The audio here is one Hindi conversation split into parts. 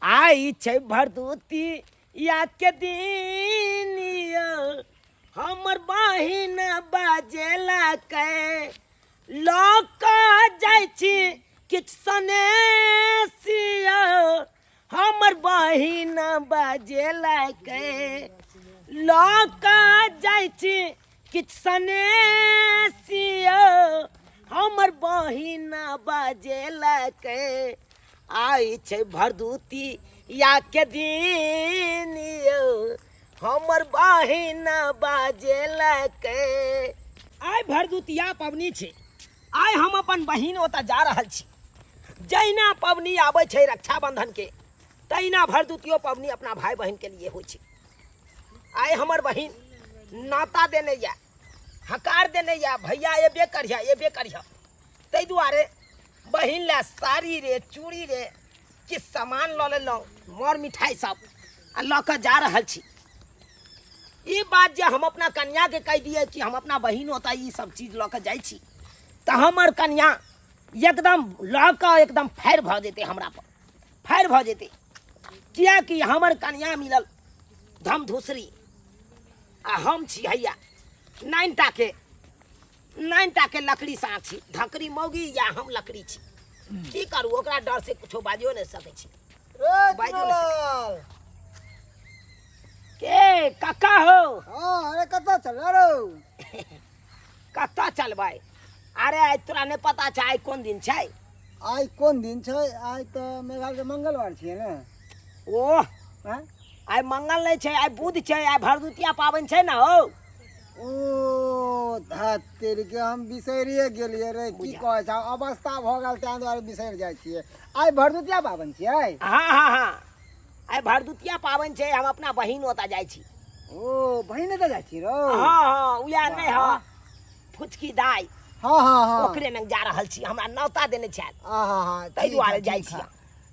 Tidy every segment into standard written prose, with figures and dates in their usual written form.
आई छै भरदुती या के दिन हमर बहिन बाजेला के लक जाइ छी किछ सने सिया हमर बहिन बाजेला के लक जाइ छी किछ सने सिया हमर बहिन बाजेला के आई छै भरदुती या के दिन हमर बहिन बाजेला के आइ भरदुतिया पबनी छै। आइ हम अपन बहिन ओतऽ जा रहल छी। जहिना पबनी आबै छै रक्षाबंधन के तहिना भरदुतियो पबनी अपना भाई बहन के लिए होइ छै। आइ हमर बहिन नाता देने या हकार देने या भैया एबे करिया ताहि दुआरे बहिन ला साड़ी रे चूड़ी रे किछु सामान लऽ लेलहुँ मर मिठाई सब आ लऽ कऽ जा रहल छी। ई बात जे हम अपना कन्या के कहि दिए कि हम अपना बहिन होता ई सब चीज लऽ कऽ जाइ छी तऽ हमर कन्या एकदम लऽ कऽ एकदम फायर भऽ जेतै, हमरा पर फायर भऽ जेतै। किएकि हमर कन्या मिलल धमधुसरी आ हम छी हैया 9टा के लकड़ी साथ छी। धकरी मौगी या हम लकड़ी छी। की करू ओकरा डर से कुछो बाजियो नहीं सकै छी। बाजियो नहीं सकै। के काका हो? हाँ, अरे कत्ता चल रो? कत्ता चलबै? अरे आइ तोरा नहीं पता छै आइ कोन दिन छै? आइ कोन दिन छै? आइ तो मेघाल के मंगलवार छियै ने। ओह हाँ? आइ मंगल नहीं छै, आइ बुध छै, आइ भरदुतिया पाबनि छै ना हो। ओ धात तेरी के हम बिसरिए गेलिए रे। की कहै छ अवस्था भ गेल ताहि दुआरे बिसरि जाइ छियै। आइ भरदुतिया पाबनि छियै? हाँ आइ भरदुतिया पाबनि छै। हम अपना बहिन ओतऽ जाइ छी। ओ बहिन ओतऽ जाइ छी रो? हाँ उया नहीं ह फुचकी दाई। हाँ ओकरे में जा रहल छी। हमरा नौता देने छै हाँ ताहि दुआरे जाइ छी।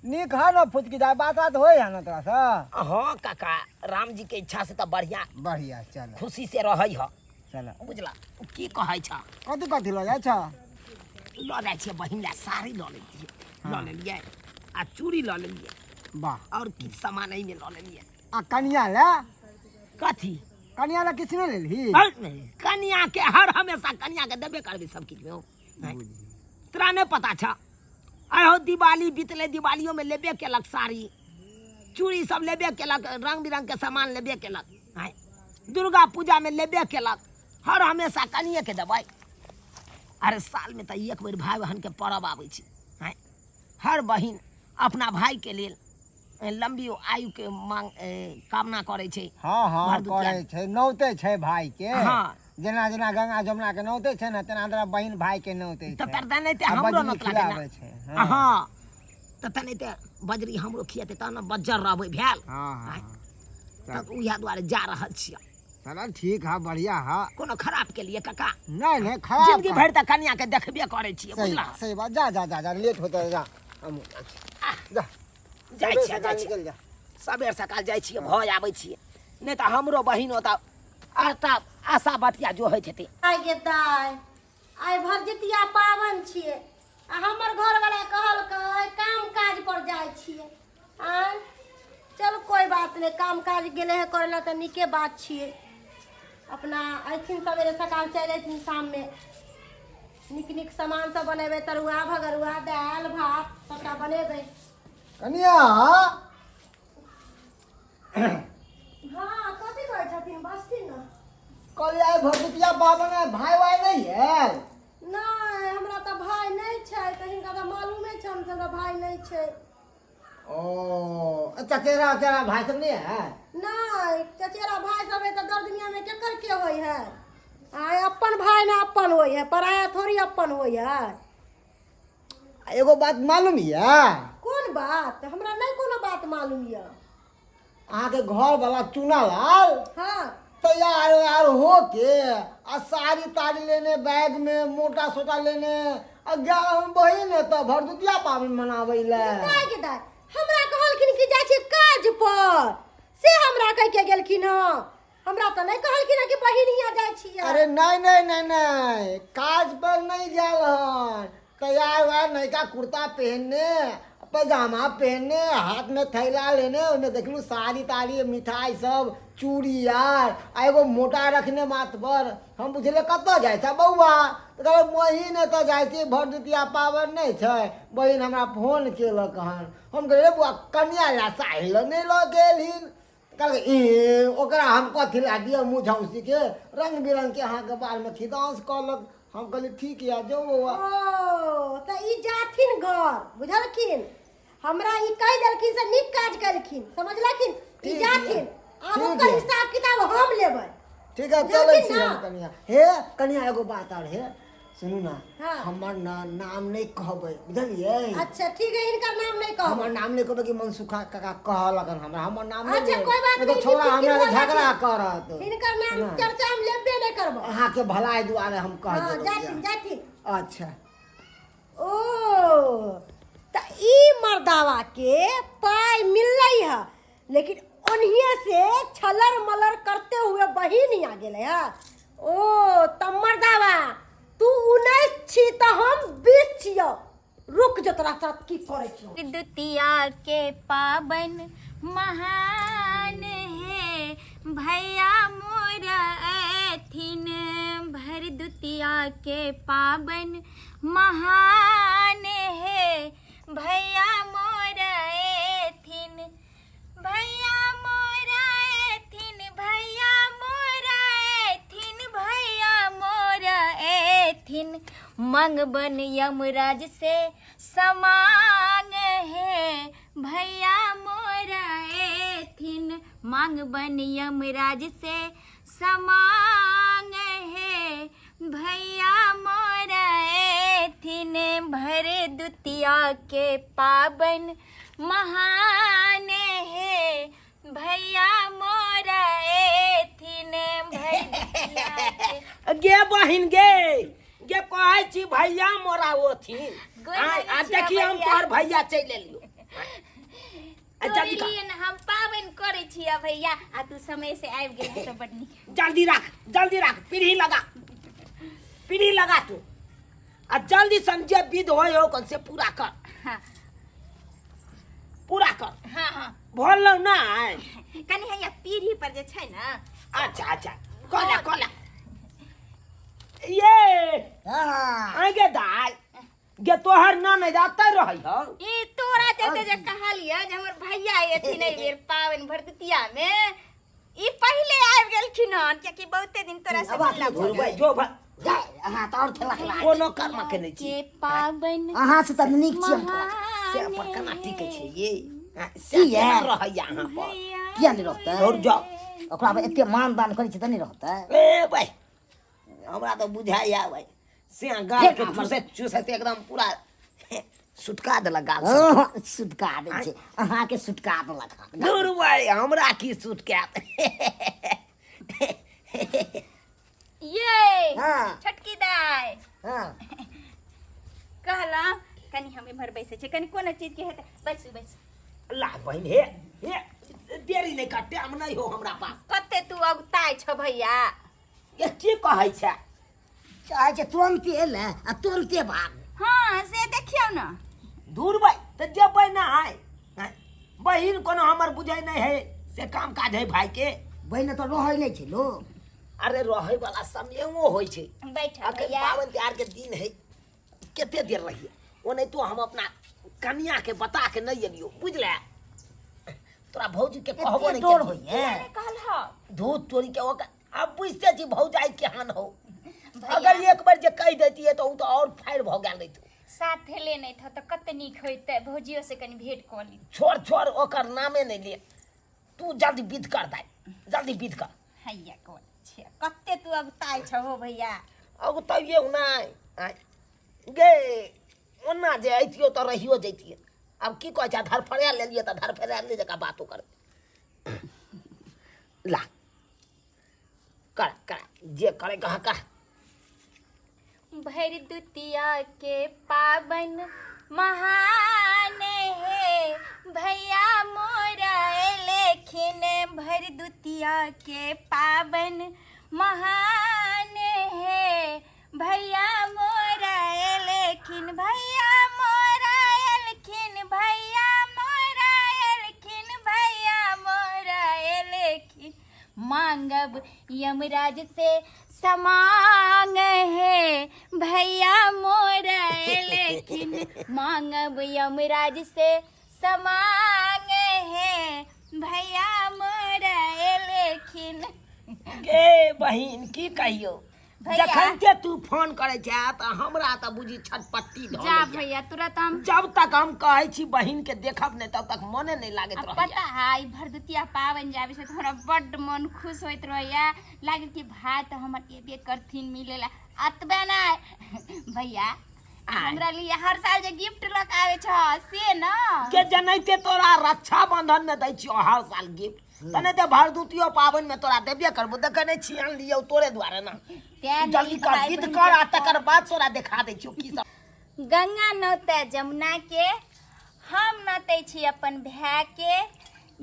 नीक है ना फुचकी दाई? बात होय है ना तोरा से? हाँ काका राम जी के इच्छा से तो बढ़िया चल खुशी से रहै ह। चल बुझला की कहै छ? कथी लऽ जाइ छ? लऽ जाइ छियै बहिन ला साड़ी लऽ लेलियै आ चूड़ी लऽ लेलियै। वाह। और किछु सामान एहिमे लऽ लेलियै। आ कनिया ला? कथी? कनिया ला किछु नहीं लेलही? कनिया के हर हमेशा कनिया के देबे करबे सब किछ में। तोरा नहीं पता छ? अहो दिवाली बीतले, दिवालियों में लेबे केलक साड़ी चूड़ी सब लेबे केलक, रंग बिरंग के सामान लेबे केलक। दुर्गा पूजा में लेबे केलक। हर हमेशा कनिए के देबै? अरे साल में तो एक बेर भाई बहन के पर्व आबै छै। हर बहिन अपना भाई के लेल लंबी आयु के मांग कामना करे छै। हाँ करे छै, नौते छै भाई के। हाँ जेना जेना गंगा जमुना के नौते छै ना तेना तेना बहिन भाई के नौते छै। तर नहीं हमरो नौत लागे छै। हाँ त नहीं बजरी हमरो खियाते त न बज्जर रहबै भेल। हाँ तब उहे दुआरे जा रहल छियै। चल ठीक है, बढ़िया है। कोनो खराब के लिए काका? नहीं खराब। जिंदगी भर तक कन्या के देखबे करे छियै। बुझला सही बात। जा लेट होता है। जा हम जा जाइ छियै सबेर सकाल जाइ छियै भऽ आबै छियै। नहीं तो हमरो बहिन ओतऽ आशा बटिया जो होइ छै। आइ गे दाय आइ भरदुतिया पाबनि छियै आ हमर घरवाला कहलकै काम काज पर जाइ छियै। चल कोई बात नहीं, काम काज गेले है करे ला तऽ नीके बात छियै। अपना अइथिन सवेरे सकाल चलि अइथिन शाम में नीक नीक सामान सब बनेबै, तरुआ भगरुआ दालि भात सबटा बनेबै। कनिया हाँ कथी कहै छथिन? बसथिन न। कल आइ भरदुतिया पाबनि भाई वाई नहीं है? नहीं हमरा तऽ भाई नहीं छै। हिनका तऽ मालूमे छै हमरा भाई नहीं छै। ओ चचेरा भाई सब नहीं है? नहीं चचेरा भाई सब है तो दर दुनिया में केकर के होई है? अपन भाई ना अपन होई है, पराया थोड़ी अपन होई है। एगो बात मालूम है? कौन बात? हमरा नहीं कोनो बात मालूम है। अहाँ के घर वाला चुना लाल हाँ तैयार हो के आ साड़ी ताड़ी लेने बैग में मोटा सोटा लेने आ हम बहिन तो भरदुतिया पाबनि मनाबै ले। हमरा कहलखिन कि जाइ छी काज पर से हमरा कह के गेलखिन। हमरा तो नहीं कहलखिन कि बहिनिया जाइ छी। अरे नहीं काज पर नहीं जाल हन। तैयार हुआ नयका कुर्ता पहनने पैजामा पहनने, हाथ में थैला लेने, ओने देखलू साड़ी ताड़ी मिठाई सब चूड़ी यार आ एगो मोटा रखने माथ पर। हम पूछले कतऽ जाइ छ बौआ, तऽ कहलक बहिन एतऽ जाइ छी, भरदुतिया पाबनि नहि छै, बहिन हमरा फोन केलक हन। हम कहलिए बौआ कन्या ला साड़ी लऽ नहि लऽ गेलहिन। कहलक ए ओकरा हम कथी ला दिअ मुँह झौसी के, रंग बिरंग के अहाँके बाल में खिदांस कहलक। हम कहलिए ठीक है जो बौआ। ओ त ई जाथिन घर, बुझलखिन? हमरा ई कह देलखिन से नीक काज केलखिन, समझलखिन? ई ठीक जाथिन, है, अब ठीक ओकर है। हिसाब किताब हम लेबै। ठीक है चलै बुझलखिन छी ना? हम कनिया। हे कनिया एगो बात और है, सुनू ना। हाँ। हमर नाम नहीं कहबै, बुझलिए? अच्छा ठीक है, इनकर नाम नहीं कहब। हमर नाम नहीं कहबै कि मनसुखा काका कहलकन हमरा, हमर नाम नहीं। अच्छा कोई बात नहीं तो नहीं, छोड़ा फिर हमरा से बोला झगड़ा कि करत। इनकर नाम हाँ। चर्चा हम लेबे नहीं करब। अहाँ के भलाई दुआरे हम कह हां देबै। जाथिन जाथिन। अच्छा ओ त ई मर्दावा के पाई मिललै है, लेकिन ओनिए से छलर मलर करते हुए बहिन आ गेले है। ओ त मर्दावा तू 19 छी त हम 20 छियो, रुक जो तोरा साथ की करे छियो। दुतिया के पाबन महान है, भैया मोर एथिन। भर दुतिया के पाबन महान है, भैया मोर एथिन। भैया मोर एथिन, भैया मोर एथिन, भैया मोर एथिन। मंगबन यमराज से समांग है, भैया मोर एथिन। मंगबन यमराज से समांग है, भैया मोर एथिन। भरे दुतिया के पाबन महान है, भैया मोर एथिन। भर दुतिया के गे बहिन गे कहै छी भैया मोरा ओथिन। गोर आ लागै छी देखी हम भैया। तोहर भैया चलि एलियो। तोरी लिए न हम पाबनि करै छियै भैया, आ तू समय से आबि गेल तऽ बड नीक। जल्दी राख पीढ़ी लगा तू आ जल्दी संजय विध होय हो कल से पूरा कर। हाँ हाँ हाँ भोल ना कनी हैया पीढ़ी पर जे छै न। अच्छा कला ये हाँ आगे दाई गे तोहर ना नहीं जाते रही हो। ई तोरा चलते जे कहलियै जे हमर भैया एथिन एहि बेर पाबनि भरदुतिया में, ई पहिले आबि गेलखिन हन, कियाकि बहुते दिन तोरा से मिलला भऽ भाई गेल। जो भाई अहाँ तो और खेला कोनो कर्म केने छी के पाबनि अहाँ से त नीक छी हम। से पर कना टिके छै ये की ये? रह यहाँ पर किया नहीं रहता? और जाओ ओकरा में एते मान दान करै छी त नहीं रहता? ए भाई हमरा तो बुझाइया भाई से गाल के चूसे एकदम पूरा सुटका देलक गाल से। सुटका दे छै, अहाँ के सुटका देलक। दूर भाई हमरा की सुटका ये हाँ। छोटकी दाई हां कहला कनी हम इम्हर बैसे छै, कनी कोनो चीज के हेतै बैसू। ला बहन हे देरी नहीं कर, टाइम नहीं हो हमरा पास। कते तू अगताइ छ भैया। ये की कहै छै? चाहे छै तुरंते एले आ तुरंते भाग। हाँ से देखियौ न। दूर भाई तो जेबै ना है बहिन कोनो हमर बुझै नहीं है से काम काज है भाई के। बहिने तो रहै नहीं छै लोग। अरे रहे वाला समय वो होइ छै। बैठ अखन भैया। पावन त्योहार के दिन है, केते देर रहिए ओ नहीं तो हम अपना कन्या के बता के नहीं एलियो बुझले। तोरा भौजी के कहबो नहीं डोर केलियो। होइए। मैंने कहल धूत चोरी के ओकर अब बुझते छी भौजाई केहन हो। भैया। अगर एक बार जे कह देती तो उ तो और फायर भ गेल रहित। साथे लेने था तो कते नीक होइते, भौजियो से कनी भेंट क ली। छोड़ ओकर नामे नहीं ले, तू जल्दी विध कर दे, जल्दी विध कर। हैया कोन छै कते तू अगताइ छ हो भैया। अब तो ये नहीं गे ओना जे अइतियो तो रहियो जैतिए। अब की कह धर फरिया ले लिए तो धर फरिया ले जका बातो कर। ला कर जे करे कहा कर। भर दुतिया के पाबन महान है, भैया मोरा लेखिन। भर दुतिया के पाबन महान है, भैया मोरा लेखिन। भैया मोरा लेखिन, भैया मांगब यमराज से समांग है भैया मोर लेकिन मांगब यमराज से समांग है भैया मोर लेकिन। गे बहिन की कहियो भैया। जखन के तू फोन करे छै त हमरा त बुझी छटपट्टी धो जा लैया। भैया तुरंत हम जब तक हम कहै छी बहिन के देखब नहीं तब तक मने नहीं लागत अब रहैया। पता है ई भरदुतिया पावन जावे से हमरा बड्ड मन खुश होइत रहैया लागे कि भाई तो हमर एबे करथिन मिलेला अतबे ना भैया हमरा लिए हर साल जे गिफ्ट लक आवे छ से ना के जनैते तोरा रक्षा बंधन में दै छियो हर साल गिफ्ट तने ते भरदुतियो पावन में तोरा देबे करबो देखे नहीं छी आन लियो तोरे द्वारा ना। जल्दी कर विध कर आ तकर बाद तोरा दिखा दै छियो की सब। गंगा नौते जमुना के हम नौते छी अपन भाई के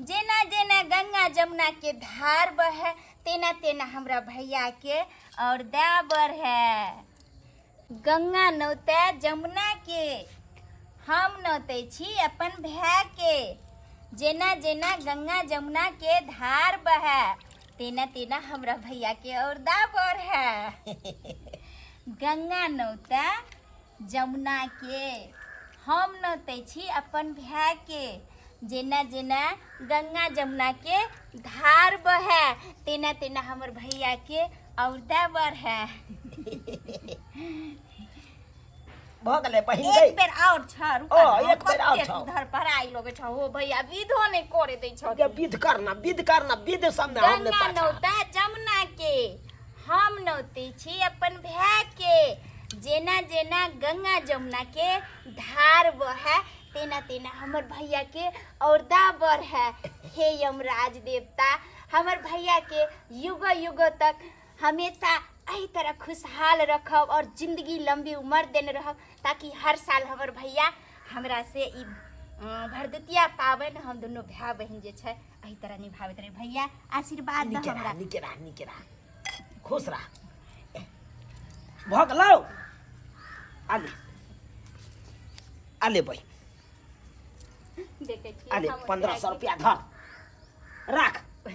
जेना जेना गंगा जमुना के धार बहे तेना तेना हमरा भैया के और दाबर है। गंगा नौते जमुना के हम नौते छी अपन भाई के जेना जेना गंगा जमुना के धार बहे तेना तेना हमरा भैया के और दाबर है। गंगा नौते जमुना के हम नौते छी अपन भाई के जेना जेना गंगा जमुना के धार बहे तेना तेना हमर भैया के और दाबर है। भ गेलै बहिन एक गई बेर और छ रुका ओ, ना, एक बेर और कतेक छ। उधर पढ़ाई लोगे छ हो भैया विधो नहीं करे दै छ। के विध करना विध सब में हमने गंगा पाछा। नौता जमुना के हम नौते छी अपन भाई के जेना जेना गंगा जमुना के धार बहे तेना तेना हमर भैया के और दाबर है। हे यमराज देवता हमर भैया के युग युग तक हमेशा एही तरह खुशहाल रखब और जिंदगी लंबी उम्र देने रहब ताकि हर साल हमर भैया हमरा से ई भरदुतिया पावन हम दोनों भाई बहन जे छै एही तरह निभावत रहे। भैया आशीर्वाद दो हमरा। निके रह खुश रह। भ गेलौ आले भाई देखे छी आले हमर 1500 भाई रुपया धर राख। के।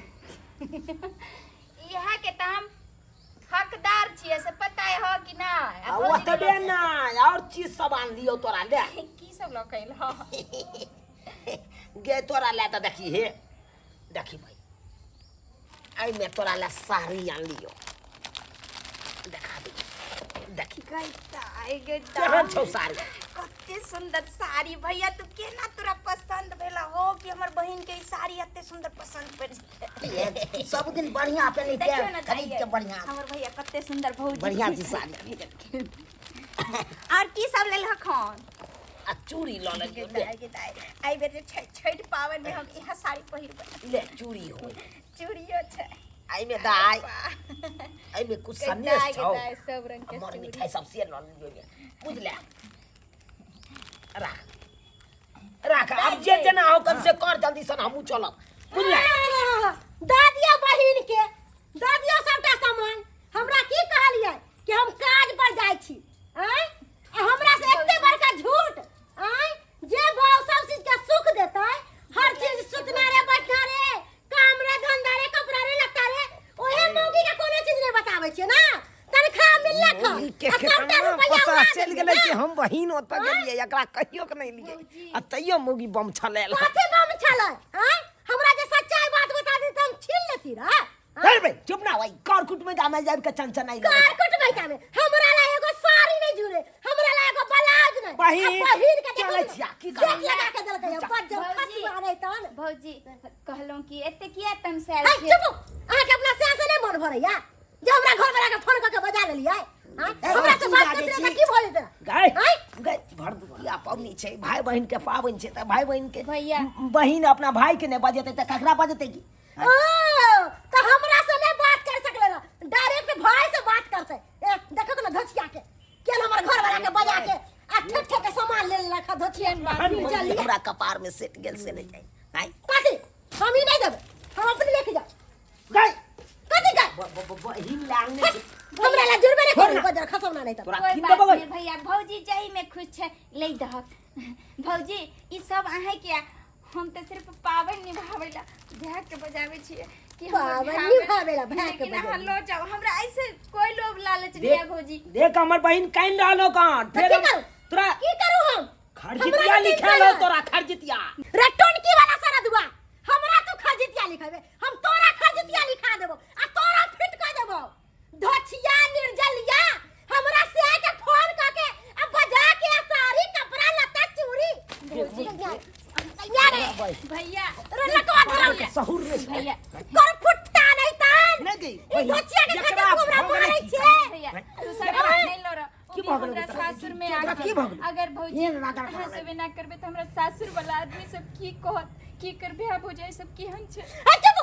इहा के त हम हकदार छियै से पता है हो कि ना आ ओतबे ना और चीज सब आन लियो तोरा ले। की सब ल कैल हो गे तोरा ले त देखी हे देखी भाई आई में तोरा ले साड़ी आन लियो देखा दे देखी गैता आई गैता केहन छौ साड़ी। कते सुंदर साड़ी भैया तू केना तोरा पसंद भेला हो कि हमर बहिन के ई साड़ी एते सुंदर पसंद पड़ सब दिन बढ़िया पहने देखियो ना के खरीद के बढ़िया हमर भैया कते सुंदर भौजी बढ़िया सी साड़ी और की सब लेल हखन आ चूड़ी ल ले आई बेर छठ पावन में हम इहा साड़ी पहिरब ले चूड़ी हो चूड़ियो छै आई में दाई आई में कुछ संदेश छौ सब रंग के हमर मिठाई सब से ल लियो बुझ ले राख अब जे जना हो कम से कर जल्दी सन हमहू चलब बुझ ले। दादिया बहिन के दादिया सबटा सामान हमरा की कहलियै कि हम काज पर जाइ छी आय हमरा से एते बड़का झूठ आय जे भाव सब चीज के सुख देतै हर चीज सुतना रे बैठना रे काम रे धंधा रे कपड़ा रे लत्ता रे ओहे मौगी के कोनो चीज नहीं बताबै छै ना तनखा मिलले खा के पता चल गेलै कि हम बहिन ओत गेलियै एकरा कहियो के नहीं लिए आ तइयो मोगी बम छलेल कथि बम छलै आय हमरा जे सच्चाई बात बता दी त हम छीन लेती रे अरे बे चुप ना भाई कारकुट में जामे जाब के चंचन आई कारकुट बैठा में हमरा ला एगो साड़ी नहीं जुरे हमरा ला एगो ब्लाउज नहीं बहिन, बहिन के चलै छिया, की करब? जेट लगा के देलकै हम पर जब भौजी। खसी आनै तन भौजी कहलौं कि एते किया तमसाएल है छियै चुप अहाँ के अपना से नहीं मन भरैया जे हमरा घर वाला के फोन करके बजा लेलियै हमरा से बात करते त की भऽ जेतै गाय हैं गाय भरदुतिया पावनी छै भाई बहन के पावन छै त भाई बहन के भैया। बहिन अपना भाई के नहीं बजेतै त ककरा बजेतै की ओ तो हमरा से नहीं बात कर सकले ना डायरेक्ट भाई से बात करते देखो तो ना धोचिया के केल हमर घर वाला के बजा के आ ठठ के सामान ले रखा धोचिया में चली हमरा कपार में सेट गेल से नहीं जाए आई कथी हम ही नहीं देबे हम अपने लेके जा गाय कथी का बहिन लांगने छै हमरा ला जुड़बे नहीं करी बजा खसम नहीं तब तोरा कोई की बात देबो नहीं भैया भौजी जाई में खुश छै ले दहक भौजी ई सब अहाँ के हम तो सिर्फ पावन निभावे ला देह के बजावे छियै कि हमर पावन भाई निभावेला भाई के लेकिन बदले। अहाँ लो जाओ हमरा ऐसे कोई लोभ लालच नहीं देख है भौजी। देख हमर बहिन काइन रहलो कान तो फिर की करूं? तोरा की करूं हम? खरजितिया हमरा लिखा लिखल लो है। तोरा खरजितिया रे टोनकी वाला सारा दुआ हमरा तू खरजितिया लिखाबे, हम तोरा खरजितिया लिखा देबो आ तोरा फिट कर देबो। धोछिया निर्जलिया हमरा से के फोन करके अब बजा के सारी कपड़ा लत्ता चूड़ी यार भैया रे लकवा धरम सहूर रे भैया कर फुट्टा नहीं तान नहीं गई ई धोछिया के खातिर एकरा हमरा भगले मारै छी। छे। भैया तू सब बात नहीं लो की की भगल हमरा बेटा? सासुर में एकरा की आके भगल? अगर भौजी ये राधा अहाँ राधा। सब ना करबे त हमरा सासुर वाला आदमी सब की कहत की करबे आ भौजाई सब केहन छै। आ चुप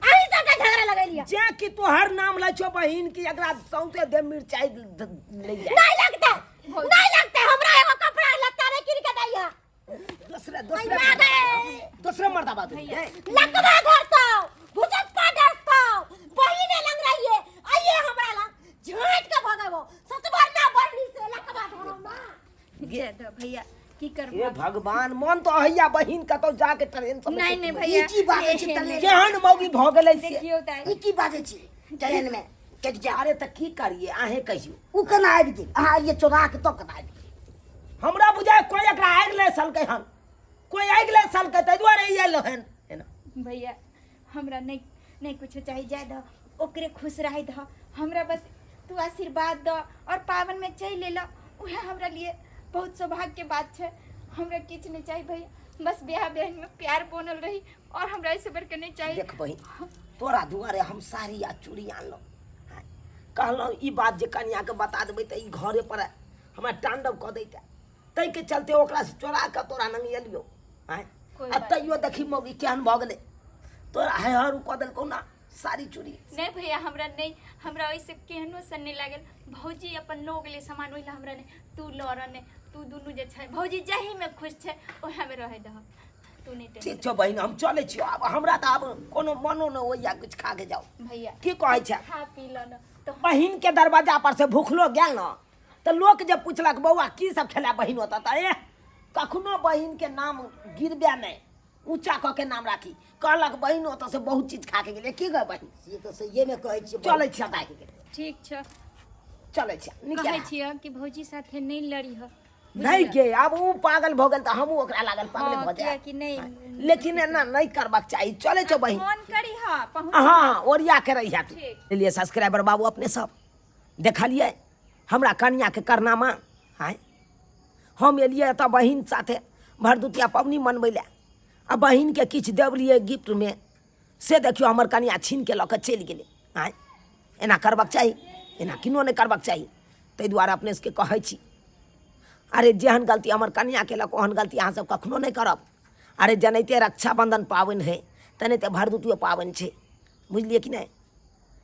आही सब का झगड़ा लगैलिया जे कि तोहर नाम लै छो बहिन की एकरा सौंसे दे मिर्चाई ले जा नहीं लगता हमरा एगो कपड़ा लत्ता रे किन के दैया दूसरे मर्दाबा दे लकवा घर तो भुजक पाडर तो बहिने लग रही है आइए हमरा लग झाट के भगावो सतबार ना बरनी से लकवा धरम ना जे द भैया की हे करबो। भगवान मन तो हैया बहिन कतौ जाके ट्रेन सब नहीं नहीं भैया की बात छै तले केहन मौगी भ गेलै से देखियो ताई ई की बात छै ट्रेन में कट जा अरे त की करिए आहे कहियो उ कना आबि गेल अहाँ ये चोरा के तो कना आबि गेल हमरा बुझाय कोई एकरा आगि ले सलकै हन कोई आगि ले सलकै तै दुआरे ई आइलो हन भैया हमरा नहीं नहीं कुछ चाहिए जाय द ओकरे खुश रहे द हमरा बस तू आशीर्वाद द और पावन में चल लेला उहे हमरा लिए बहुत सौभाग्य के बात छै। हमरा किछ नहीं चाहिए भैया बस ब्याह बहन में प्यार बनल रही और हमरा ऐसे बढ़ के नहीं चाहिए। देख बहिन तोरा दुआरे हम साड़ी आ चूड़ी आनलो कहलो ई बात जे कन्या के बता देबै त ई घरे पर हमरा तांडव क दैता तै के चलते ओकरा से चोरा के तोरा नंग एलियो हैं कोई आ बात तैयो देखी मौगी केहन भ गेलै तोरा है हर क देलकौ ना साड़ी चूड़ी नहीं भैया हमरा नहीं हमरा ऐसे केहनो सन नहीं लागल। भौजी अपन लो गेले सामान ओइला हमरा नहीं तू लड़ ने तू दुनू जे छै भौजी जही में खुश छै ओहे में रहे दह तू नहीं ठीक टेंशन छौ बहिन हम चलै छियो आब हमरा त आब कोनो मनो न होइया कुछ खा के जाओ भैया की कहै छै खा पी ल न तो बहिन के दरवाजा पर से भूखलो गेल न त लोक जे पूछलक बौआ की सब खेला बहिन होता त ए कखनो बहिन के नाम गिरबे नहीं ऊंचा क के नाम राखी कहलक बहिन ओत से बहुत चीज खा के गेले की गए बहिन ये तो सही में कहै छी चलै छियै दाइ के ठीक छ चलै छियै कहै निकल छियै कि भौजी साथे नहीं लड़ी ह नहीं गे अब ऊ पागल भ गेल त हमहू ओकरा लागल पागल हाँ, भ जाए कि नहीं लेकिन एना नहीं करबाक चाहिए चले छो बहिन फोन करी ह पहुंच हाँ ओरिया के रही तू ठीक। लिए सब्सक्राइबर बाबू अपने सब देखलिए हमरा कन्या के करनामा है हम एलिए त बहिन साथे भरदुतिया पबनी मनबै ले आ बहिन के किछु देवलिए गिफ्ट में से देखियो हमर कन्या छीन के लऽ के चलि गेलै आँय एना करबाक चाही एना किनो नहि करबाक चाही ताहि दुआरे अपने सबके कहै छी अरे जेहन गलती हमर कन्या केलक ओहन गलती अहाँ सब कखनो नहि करब। अरे जनाइते रक्षाबंधन पाबनि है तेनाहिते भरदुतियो पाबनि छै बुझलिए कि नहीं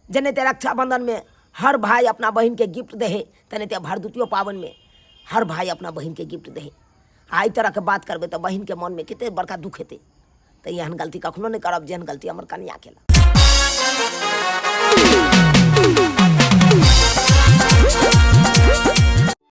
जनाइते रक्षाबंधन में हर भाई अपना बहन के गिफ्ट दे है तेनाहिते भरदुतियो पाबनि में हर भाई अपना बहन के गिफ्ट दे है। आ एहि तरह के बात करबै तऽ बहन के मन में कते बड़का दुख हेतै तऽ एहन गलती कखनो नहि करब जेहन गलती हमर कन्या केलक।